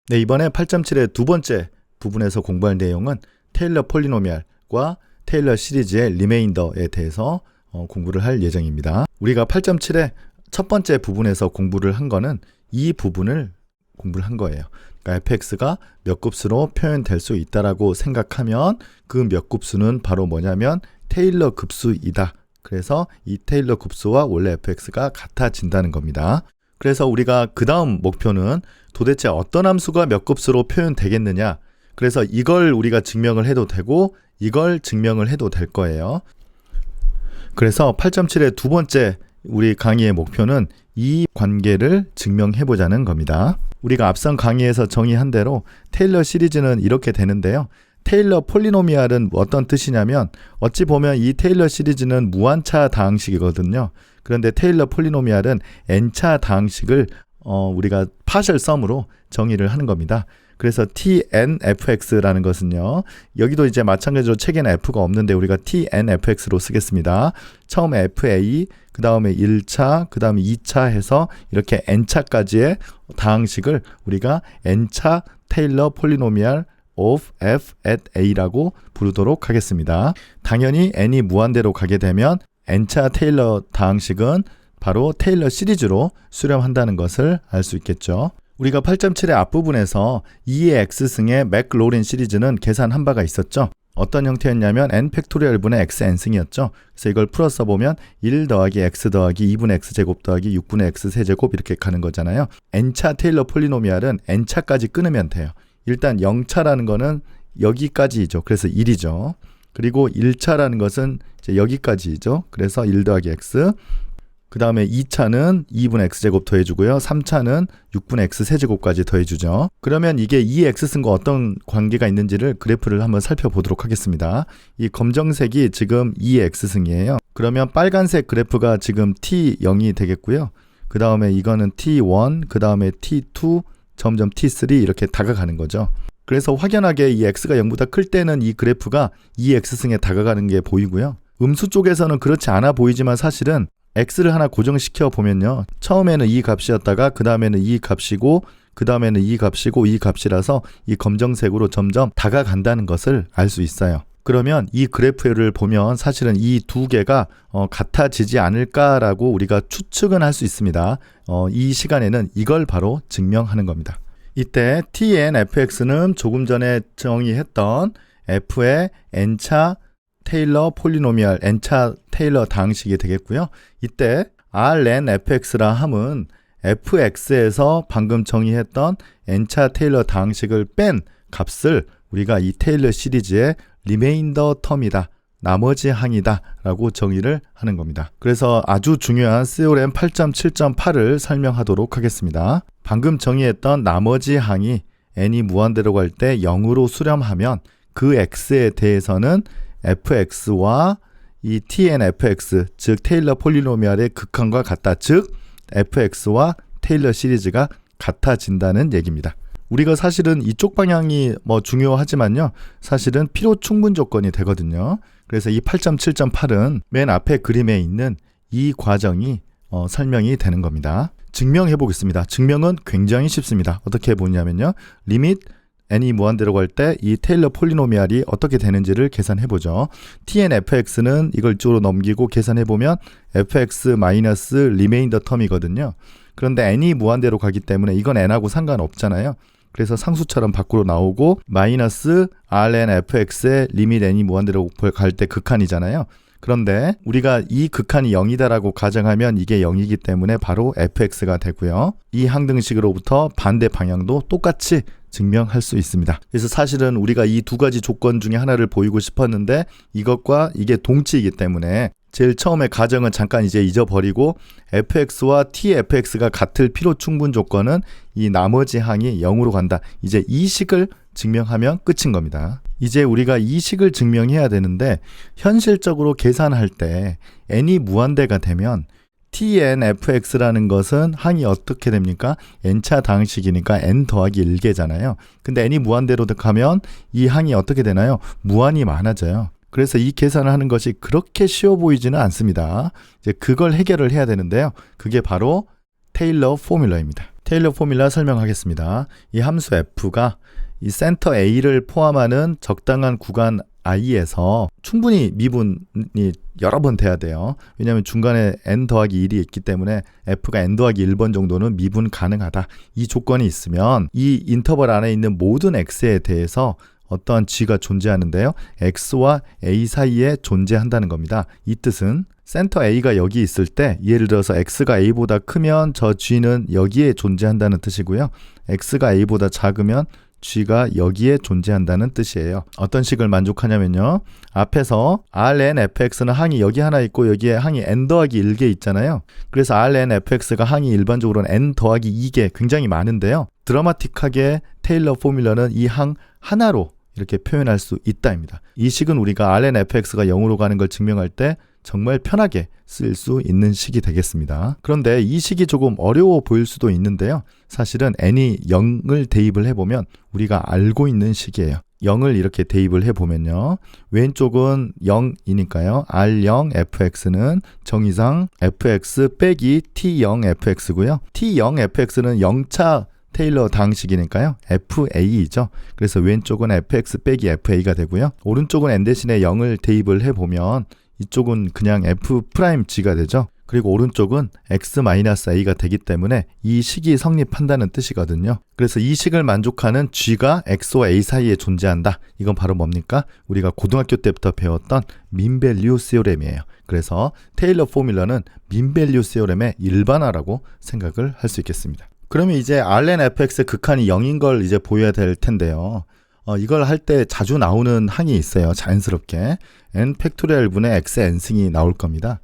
네, 이번에 8.7의 두 번째 부분에서 공부할 내용은 테일러 폴리노미알과 테일러 시리즈의 리메인더에 대해서 공부를 할 예정입니다. 우리가 8.7의 첫 번째 부분에서 공부를 한 거는 이 부분을 공부를 한 거예요. 그러니까 fx가 몇 급수로 표현될 수 있다라고 생각하면 그 몇 급수는 바로 뭐냐면 테일러 급수이다. 그래서 이 테일러 급수와 원래 fx가 같아진다는 겁니다. 그래서 우리가 그 다음 목표는 도대체 어떤 함수가 몇 급수로 표현되겠느냐. 그래서 이걸 우리가 증명을 해도 되고 이걸 증명을 해도 될 거예요. 그래서 8.7의 두 번째 우리 강의의 목표는 이 관계를 증명해 보자는 겁니다. 우리가 앞선 강의에서 정의한 대로 테일러 시리즈는 이렇게 되는데요. 테일러 폴리노미알은 어떤 뜻이냐면 어찌 보면 이 테일러 시리즈는 무한차 다항식이거든요. 그런데 테일러 폴리노미알은 n차 다항식을 우리가 파셜 썸으로 정의를 하는 겁니다. 그래서 tnfx라는 것은요. 여기도 이제 마찬가지로 책에는 f가 없는데 우리가 tnfx로 쓰겠습니다. 처음에 fa, 그 다음에 1차, 그 다음에 2차 해서 이렇게 n차까지의 다항식을 우리가 n차 테일러 폴리노미알 of f at a라고 부르도록 하겠습니다. 당연히 n이 무한대로 가게 되면 n차 테일러 다항식은 바로 테일러 시리즈로 수렴한다는 것을 알 수 있겠죠. 우리가 8.7의 앞부분에서 2의 x승의 맥로린 시리즈는 계산한 바가 있었죠. 어떤 형태였냐면 n 팩토리얼 분의 xn승이었죠. 그래서 이걸 풀어서 보면 1 더하기 x 더하기 2분의 x제곱 더하기 6분의 x세제곱 이렇게 가는 거잖아요. n차 테일러 폴리노미알은 n차까지 끊으면 돼요. 일단 0차라는 거는 여기까지이죠. 그래서 1이죠. 그리고 1차라는 것은 이제 여기까지이죠. 그래서 1 더하기 x. 그 다음에 2차는 2분의 x제곱 더해주고요. 3차는 6분의 x세제곱까지 더해주죠. 그러면 이게 2x승과 어떤 관계가 있는지를 그래프를 한번 살펴보도록 하겠습니다. 이 검정색이 지금 2x승이에요. 그러면 빨간색 그래프가 지금 t0이 되겠고요. 그 다음에 이거는 t1, 그 다음에 t2, 점점 t3 이렇게 다가가는 거죠. 그래서 확연하게 이 x가 0보다 클 때는 이 그래프가 2x승에 다가가는 게 보이고요. 음수 쪽에서는 그렇지 않아 보이지만 사실은 x를 하나 고정시켜 보면요. 처음에는 이 값이었다가 그 다음에는 이 값이고 그 다음에는 이 값이고 이 값이라서 이 검정색으로 점점 다가간다는 것을 알 수 있어요. 그러면 이 그래프를 보면 사실은 이 두 개가 같아지지 않을까라고 우리가 추측은 할 수 있습니다. 이 시간에는 이걸 바로 증명하는 겁니다. 이때 tnfx는 조금 전에 정의했던 f의 n차 테일러 폴리노미알 n차 테일러 다항식이 되겠고요. 이때 rnfx라 함은 fx에서 방금 정의했던 n차 테일러 다항식을 뺀 값을 우리가 이 테일러 시리즈의 리메인더 텀이다. 나머지 항이다 라고 정의를 하는 겁니다. 그래서 아주 중요한 세오렘 8.7.8을 설명하도록 하겠습니다. 방금 정의했던 나머지 항이 n이 무한대로 갈 때 0으로 수렴하면 그 x에 대해서는 fx와 이 tnfx, 즉 테일러 폴리노미알의 극한과 같다. 즉 fx와 테일러 시리즈가 같아진다는 얘기입니다. 우리가 사실은 이쪽 방향이 중요하지만요. 사실은 필요 충분 조건이 되거든요. 그래서 이 8.7.8은 맨 앞에 그림에 있는 이 과정이 설명이 되는 겁니다. 증명해 보겠습니다. 증명은 굉장히 쉽습니다. 어떻게 보냐면요. 리밋 n이 무한대로 갈 때 이 테일러 폴리노미알이 어떻게 되는지를 계산해 보죠. tnfx는 이걸 이쪽으로 넘기고 계산해 보면 fx 마이너스 리메인더 텀이거든요. 그런데 n이 무한대로 가기 때문에 이건 n하고 상관없잖아요. 그래서 상수처럼 밖으로 나오고 마이너스 rnfx의 리밋 n이 무한대로 갈 때 극한이잖아요. 그런데 우리가 이 극한이 0이다라고 가정하면 이게 0이기 때문에 바로 fx가 되고요. 이 항등식으로부터 반대 방향도 똑같이 증명할 수 있습니다. 그래서 사실은 우리가 이 두 가지 조건 중에 하나를 보이고 싶었는데 이것과 이게 동치이기 때문에 제일 처음에 가정은 잠깐 이제 잊어버리고 fx와 tfx가 같을 필요 충분 조건은 이 나머지 항이 0으로 간다. 이제 이 식을 증명하면 끝인 겁니다. 이제 우리가 이 식을 증명해야 되는데 현실적으로 계산할 때 n이 무한대가 되면 tnfx라는 것은 항이 어떻게 됩니까? n차 다항식이니까 n 더하기 1개잖아요. 근데 n이 무한대로 가면 이 항이 어떻게 되나요? 무한히 많아져요. 그래서 이 계산을 하는 것이 그렇게 쉬워 보이지는 않습니다. 이제 그걸 해결을 해야 되는데요. 그게 바로 테일러 포뮬러입니다. 테일러 포뮬라 설명하겠습니다. 이 함수 f가 이 센터 a를 포함하는 적당한 구간 i에서 충분히 미분이 여러 번 돼야 돼요. 왜냐하면 중간에 n 더하기 1이 있기 때문에 f가 n 더하기 1번 정도는 미분 가능하다. 이 조건이 있으면 이 인터벌 안에 있는 모든 x에 대해서 어떠한 g가 존재하는데요. x와 a 사이에 존재한다는 겁니다. 이 뜻은 센터 a가 여기 있을 때 예를 들어서 x가 a보다 크면 저 g는 여기에 존재한다는 뜻이고요. x가 a보다 작으면 g가 여기에 존재한다는 뜻이에요. 어떤 식을 만족하냐면요. 앞에서 Rn fx는 항이 여기 하나 있고 여기에 항이 n 더하기 1개 있잖아요. 그래서 Rn fx가 항이 일반적으로는 n 더하기 2개 굉장히 많은데요. 드라마틱하게 테일러 포뮬러는 이 항 하나로 이렇게 표현할 수 있다입니다. 이 식은 우리가 Rn fx가 0으로 가는 걸 증명할 때 정말 편하게 쓸 수 있는 식이 되겠습니다. 그런데 이 식이 조금 어려워 보일 수도 있는데요. 사실은 n이 0을 대입을 해보면 우리가 알고 있는 식이에요. 0을 이렇게 대입을 해보면요. 왼쪽은 0이니까요. R0 fx는 정의상 fx 빼기 t0 fx고요. t0 fx는 0차 테일러 방식이니까요. FA이죠. 그래서 왼쪽은 fx 빼기 FA가 되고요. 오른쪽은 n 대신에 0을 대입을 해보면 이쪽은 그냥 F'G가 되죠. 그리고 오른쪽은 X-A가 되기 때문에 이 식이 성립한다는 뜻이거든요. 그래서 이 식을 만족하는 G가 X와 A 사이에 존재한다. 이건 바로 뭡니까? 우리가 고등학교 때부터 배웠던 민밸류 시오렘이에요. 그래서 테일러 포뮬러는 민밸류 시오렘의 일반화라고 생각을 할 수 있겠습니다. 그러면 이제 Rn fx의 극한이 0인 걸 이제 보여야 될 텐데요. 이걸 할 때 자주 나오는 항이 있어요. 자연스럽게 n 팩토리얼 분의 xn승이 나올 겁니다.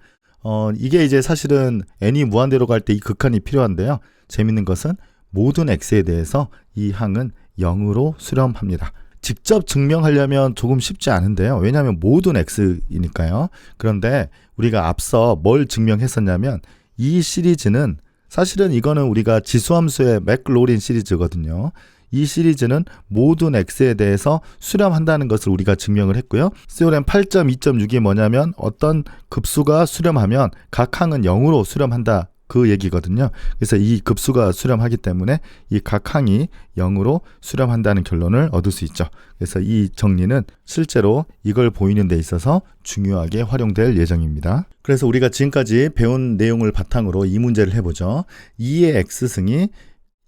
이게 이제 사실은 n이 무한대로 갈 때 이 극한이 필요한데요. 재밌는 것은 모든 x에 대해서 이 항은 0으로 수렴합니다. 직접 증명하려면 조금 쉽지 않은데요. 왜냐하면 모든 x이니까요. 그런데 우리가 앞서 뭘 증명했었냐면 이 시리즈는 사실은 이거는 우리가 지수함수의 맥로린 시리즈거든요. 이 시리즈는 모든 x에 대해서 수렴한다는 것을 우리가 증명을 했고요. 시오렘 8.2.6이 뭐냐면 어떤 급수가 수렴하면 각 항은 0으로 수렴한다. 그 얘기거든요. 그래서 이 급수가 수렴하기 때문에 이 각 항이 0으로 수렴한다는 결론을 얻을 수 있죠. 그래서 이 정리는 실제로 이걸 보이는 데 있어서 중요하게 활용될 예정입니다. 그래서 우리가 지금까지 배운 내용을 바탕으로 이 문제를 해보죠. 2의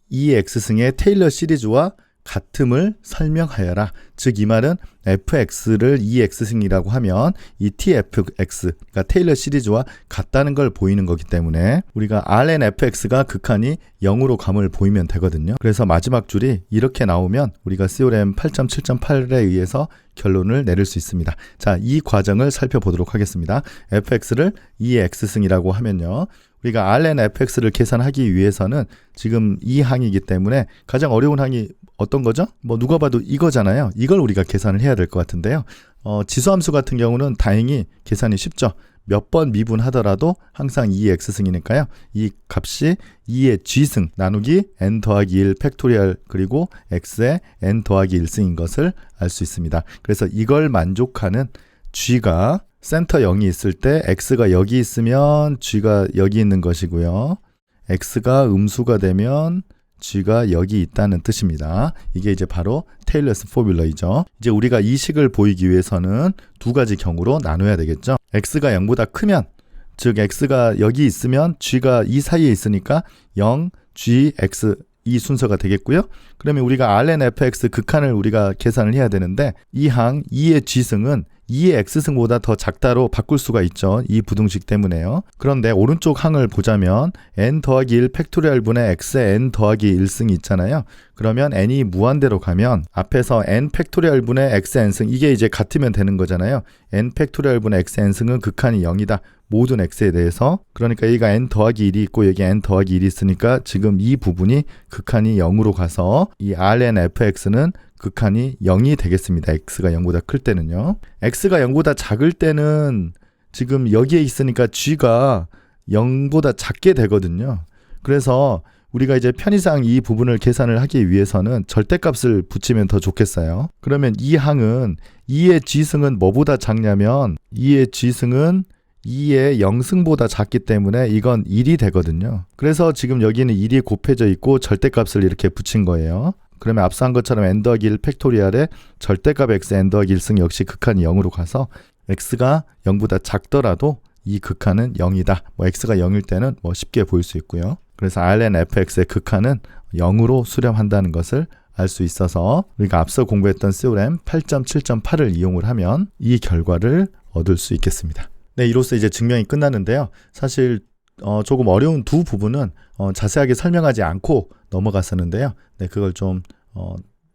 x승의 테일러 시리즈와 같음을 설명하여라. 즉 이 말은 fx를 2x승이라고 하면 이 tfx가 테일러 시리즈와 같다는 걸 보이는 거기 때문에 우리가 Rn fx가 극한이 0으로 감을 보이면 되거든요. 그래서 마지막 줄이 이렇게 나오면 우리가 시오렘 8.7.8에 의해서 결론을 내릴 수 있습니다. 자, 이 과정을 살펴보도록 하겠습니다. fx를 2x승이라고 하면요. 우리가 Rn fx를 계산하기 위해서는 지금 이 항이기 때문에 가장 어려운 항이 어떤 거죠? 뭐 누가 봐도 이거잖아요. 이걸 우리가 계산을 해야 될 것 같은데요. 지수함수 같은 경우는 다행히 계산이 쉽죠. 몇 번 미분하더라도 항상 2의 x승이니까요. 이 값이 2의 g승 나누기 n 더하기 1 팩토리얼 그리고 x의 n 더하기 1승인 것을 알 수 있습니다. 그래서 이걸 만족하는 g가 센터 0이 있을 때 x가 여기 있으면 g가 여기 있는 것이고요. x가 음수가 되면 g가 여기 있다는 뜻입니다. 이게 이제 바로 테일러스 포뮬러이죠. 이제 우리가 이 식을 보이기 위해서는 두 가지 경우로 나눠야 되겠죠. x가 0보다 크면, 즉 x가 여기 있으면 g가 이 사이에 있으니까 0, g, x 이 순서가 되겠고요. 그러면 우리가 Rn fx 극한을 우리가 계산을 해야 되는데 이 항 2의 g승은 2의 x승보다 더 작다로 바꿀 수가 있죠. 이 부등식 때문에요. 그런데 오른쪽 항을 보자면 n 더하기 1 팩토리얼 분의 x의 n 더하기 1승이 있잖아요. 그러면 n이 무한대로 가면 앞에서 n 팩토리얼 분의 xn승 이게 이제 같으면 되는 거잖아요. n 팩토리얼 분의 xn승은 극한이 0이다. 모든 x에 대해서. 그러니까 여기가 n 더하기 1이 있고 여기 n 더하기 1이 있으니까 지금 이 부분이 극한이 0으로 가서 이 Rn fx는 극한이 0이 되겠습니다. x가 0보다 클 때는요. x가 0보다 작을 때는 지금 여기에 있으니까 g가 0보다 작게 되거든요. 그래서 우리가 이제 편의상 이 부분을 계산을 하기 위해서는 절대값을 붙이면 더 좋겠어요. 그러면 이 항은 2의 g승은 뭐보다 작냐면 2의 g승은 2의 0승보다 작기 때문에 이건 1이 되거든요. 그래서 지금 여기는 1이 곱해져 있고 절대값을 이렇게 붙인 거예요. 그러면 앞서 한 것처럼 n 더하기 1 팩토리얼의 절대값 x n 더하기 1승 역시 극한이 0으로 가서 x가 0보다 작더라도 이 극한은 0이다. x가 0일 때는 쉽게 보일 수 있고요. 그래서 Rn fx의 극한은 0으로 수렴한다는 것을 알 수 있어서 우리가 앞서 공부했던 세오렘 8.7.8을 이용을 하면 이 결과를 얻을 수 있겠습니다. 네, 이로써 이제 증명이 끝났는데요. 사실 조금 어려운 두 부분은 자세하게 설명하지 않고 넘어갔었는데요. 네, 그걸 좀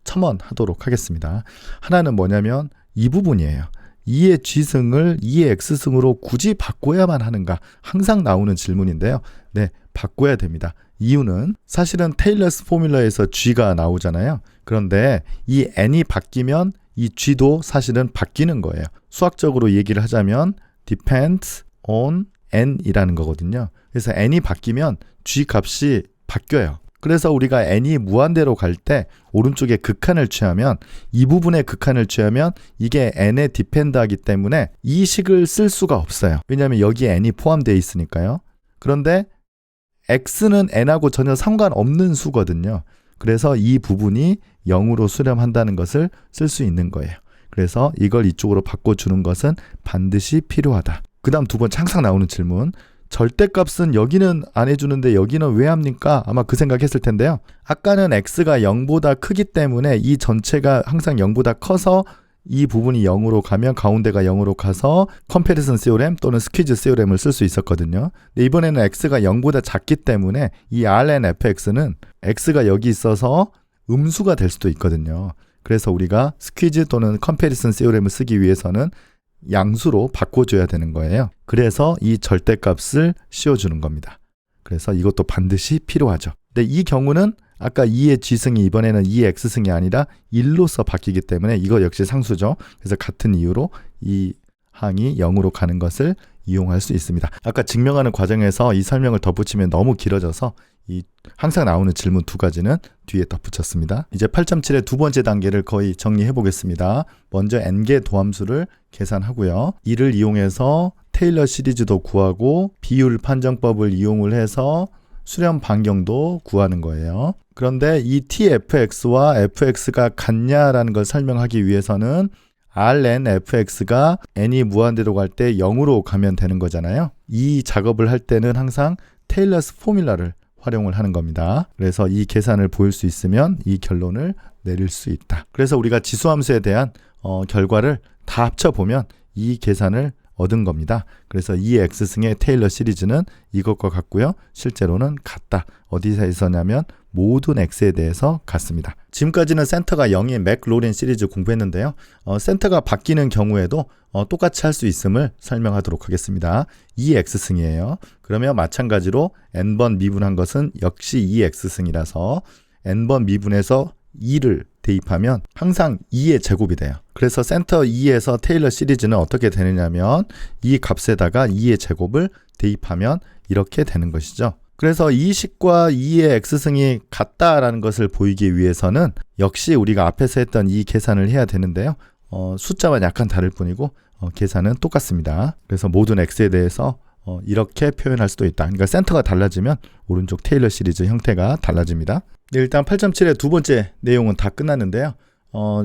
첨언하도록 하겠습니다. 하나는 뭐냐면 이 부분이에요. 2의 G승을 2의 X승으로 굳이 바꿔야만 하는가? 항상 나오는 질문인데요. 네, 바꿔야 됩니다. 이유는 사실은 테일러스 포뮬러에서 G가 나오잖아요. 그런데 이 N이 바뀌면 이 G도 사실은 바뀌는 거예요. 수학적으로 얘기를 하자면 depends on N이라는 거거든요. 그래서 N이 바뀌면 G 값이 바뀌어요. 그래서 우리가 N이 무한대로 갈 때 오른쪽에 극한을 취하면 이 부분의 극한을 취하면 이게 N에 디펜드하기 때문에 이 식을 쓸 수가 없어요. 왜냐하면 여기에 N이 포함되어 있으니까요. 그런데 X는 N하고 전혀 상관없는 수거든요. 그래서 이 부분이 0으로 수렴한다는 것을 쓸 수 있는 거예요. 그래서 이걸 이쪽으로 바꿔주는 것은 반드시 필요하다. 그 다음 두 번째 항상 나오는 질문. 절대값은 여기는 안 해주는데 여기는 왜 합니까? 아마 그 생각했을 텐데요. 아까는 x가 0보다 크기 때문에 이 전체가 항상 0보다 커서 이 부분이 0으로 가면 가운데가 0으로 가서 컴패리슨 세오렘 또는 스퀴즈 세오렘을 쓸 수 있었거든요. 근데 이번에는 x가 0보다 작기 때문에 이 Rn fx는 x가 여기 있어서 음수가 될 수도 있거든요. 그래서 우리가 스퀴즈 또는 컴패리슨 세오렘을 쓰기 위해서는 양수로 바꿔줘야 되는 거예요. 그래서 이 절대값을 씌워주는 겁니다. 그래서 이것도 반드시 필요하죠. 근데 이 경우는 아까 2의 G승이 이번에는 2의 X승이 아니라 1로서 바뀌기 때문에 이거 역시 상수죠. 그래서 같은 이유로 이 항이 0으로 가는 것을 이용할 수 있습니다. 아까 증명하는 과정에서 이 설명을 덧붙이면 너무 길어져서 이 항상 나오는 질문 두 가지는 뒤에 덧붙였습니다. 이제 8.7의 두 번째 단계를 거의 정리해 보겠습니다. 먼저 n개 도함수를 계산하고요. 이를 이용해서 테일러 시리즈도 구하고 비율 판정법을 이용을 해서 수렴 반경도 구하는 거예요. 그런데 이 tfx와 fx가 같냐라는 걸 설명하기 위해서는 Rn fx가 n이 무한대로 갈 때 0으로 가면 되는 거잖아요. 이 작업을 할 때는 항상 테일러스 포뮬러를 활용을 하는 겁니다. 그래서 이 계산을 보일 수 있으면 이 결론을 내릴 수 있다. 그래서 우리가 지수함수에 대한 결과를 다 합쳐보면 이 계산을 얻은 겁니다. 그래서 이 X승의 테일러 시리즈는 이것과 같고요. 실제로는 같다. 어디서 있었냐면 모든 X에 대해서 같습니다. 지금까지는 센터가 0인 맥로린 시리즈 공부했는데요. 센터가 바뀌는 경우에도 똑같이 할 수 있음을 설명하도록 하겠습니다. 2X승이에요. 그러면 마찬가지로 n번 미분한 것은 역시 2X승이라서 n번 미분해서 2를 대입하면 항상 2의 제곱이 돼요. 그래서 센터 2에서 테일러 시리즈는 어떻게 되느냐면 이 값에다가 2의 제곱을 대입하면 이렇게 되는 것이죠. 그래서 이 식과 2의 x승이 같다라는 것을 보이기 위해서는 역시 우리가 앞에서 했던 이 계산을 해야 되는데요. 숫자만 약간 다를 뿐이고 계산은 똑같습니다. 그래서 모든 x에 대해서 이렇게 표현할 수도 있다. 그러니까 센터가 달라지면 오른쪽 테일러 시리즈 형태가 달라집니다. 네, 일단 8.7의 두 번째 내용은 다 끝났는데요.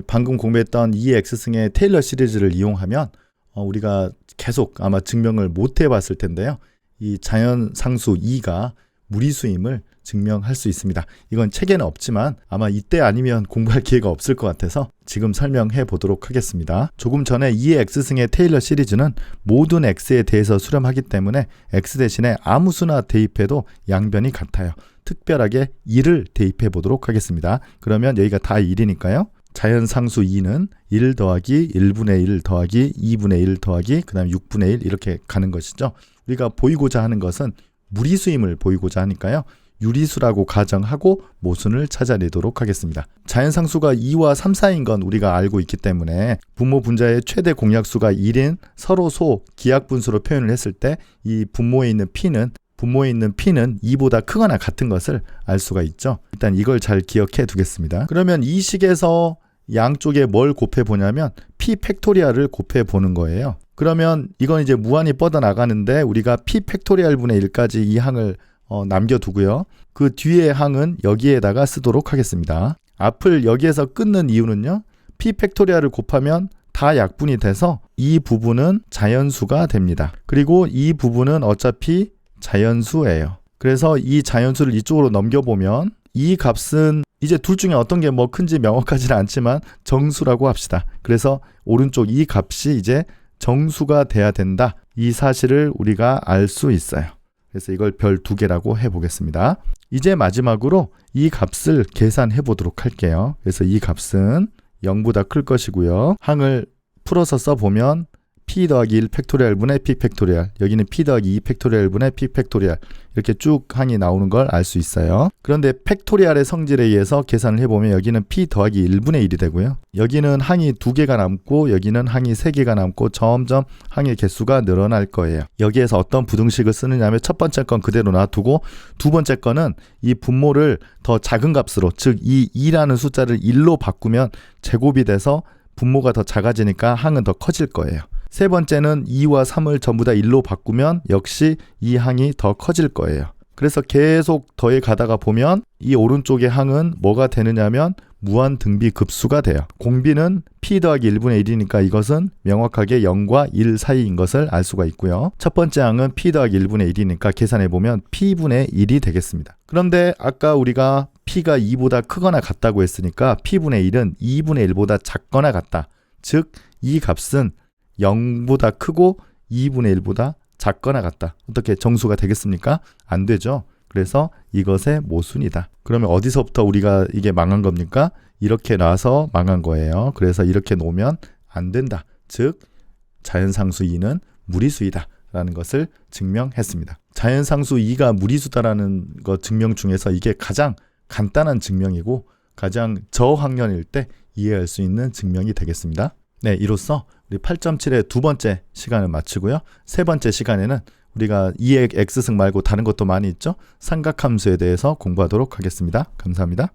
방금 공부했던 2의 x승의 테일러 시리즈를 이용하면 우리가 계속 아마 증명을 못 해봤을 텐데요. 이 자연상수 2가 무리수임을 증명할 수 있습니다. 이건 책에는 없지만 아마 이때 아니면 공부할 기회가 없을 것 같아서 지금 설명해 보도록 하겠습니다. 조금 전에 2의 x승의 테일러 시리즈는 모든 x에 대해서 수렴하기 때문에 x 대신에 아무 수나 대입해도 양변이 같아요. 특별하게 1을 대입해 보도록 하겠습니다. 그러면 여기가 다 1이니까요. 자연상수 2는 1 더하기 1분의 1 더하기 2분의 1 더하기 그 다음 6분의 1 이렇게 가는 것이죠. 우리가 보이고자 하는 것은 무리수임을 보이고자 하니까요. 유리수라고 가정하고 모순을 찾아내도록 하겠습니다. 자연상수가 2와 3 사이인 건 우리가 알고 있기 때문에 분모 분자의 최대 공약수가 1인 서로소 기하분수로 표현을 했을 때 이 분모에 있는 p는 2보다 크거나 같은 것을 알 수가 있죠. 일단 이걸 잘 기억해 두겠습니다. 그러면 이 식에서 양쪽에 뭘 곱해 보냐면 p 팩토리얼을 곱해 보는 거예요. 그러면 이건 이제 무한히 뻗어나가는데 우리가 p 팩토리얼 분의 1까지 이 항을 남겨두고요. 그 뒤에 항은 여기에다가 쓰도록 하겠습니다. 앞을 여기에서 끊는 이유는요. p 팩토리얼을 곱하면 다 약분이 돼서 이 부분은 자연수가 됩니다. 그리고 이 부분은 어차피 자연수예요. 그래서 이 자연수를 이쪽으로 넘겨보면 이 값은 이제 둘 중에 어떤 게 뭐 큰지 명확하지는 않지만 정수라고 합시다. 그래서 오른쪽 이 값이 이제 정수가 돼야 된다. 이 사실을 우리가 알 수 있어요. 그래서 이걸 별 2개라고 해보겠습니다. 이제 마지막으로 이 값을 계산해 보도록 할게요. 그래서 이 값은 0보다 클 것이고요. 항을 풀어서 써보면 p 더하기 1 팩토리얼 분의 p 팩토리얼, 여기는 p 더하기 2 팩토리얼 분의 p 팩토리얼, 이렇게 쭉 항이 나오는 걸 알 수 있어요. 그런데 팩토리얼의 성질에 의해서 계산을 해보면 여기는 p 더하기 1분의 1이 되고요. 여기는 항이 2개가 남고 여기는 항이 3개가 남고 점점 항의 개수가 늘어날 거예요. 여기에서 어떤 부등식을 쓰느냐면 첫 번째 건 그대로 놔두고 두 번째 거는 이 분모를 더 작은 값으로, 즉 이 2라는 숫자를 1로 바꾸면 제곱이 돼서 분모가 더 작아지니까 항은 더 커질 거예요. 세 번째는 2와 3을 전부 다 1로 바꾸면 역시 이 항이 더 커질 거예요. 그래서 계속 더해 가다가 보면 이 오른쪽의 항은 뭐가 되느냐면 무한 등비 급수가 돼요. 공비는 p 더하기 1분의 1이니까 이것은 명확하게 0과 1 사이인 것을 알 수가 있고요. 첫 번째 항은 p 더하기 1분의 1이니까 계산해보면 p분의 1이 되겠습니다. 그런데 아까 우리가 p가 2보다 크거나 같다고 했으니까 p분의 1은 2분의 1보다 작거나 같다. 즉 이 값은 0보다 크고 2분의 1보다 작거나 같다. 어떻게 정수가 되겠습니까? 안 되죠. 그래서 이것의 모순이다. 그러면 어디서부터 우리가 이게 망한 겁니까? 이렇게 놔서 망한 거예요. 그래서 이렇게 놓으면 안 된다. 즉 자연상수 2는 무리수이다 라는 것을 증명했습니다. 자연상수 2가 무리수다라는 것 증명 중에서 이게 가장 간단한 증명이고 가장 저학년일 때 이해할 수 있는 증명이 되겠습니다. 네, 이로써 우리 8.7의 두 번째 시간을 마치고요. 세 번째 시간에는 우리가 2의 x승 말고 다른 것도 많이 있죠. 삼각함수에 대해서 공부하도록 하겠습니다. 감사합니다.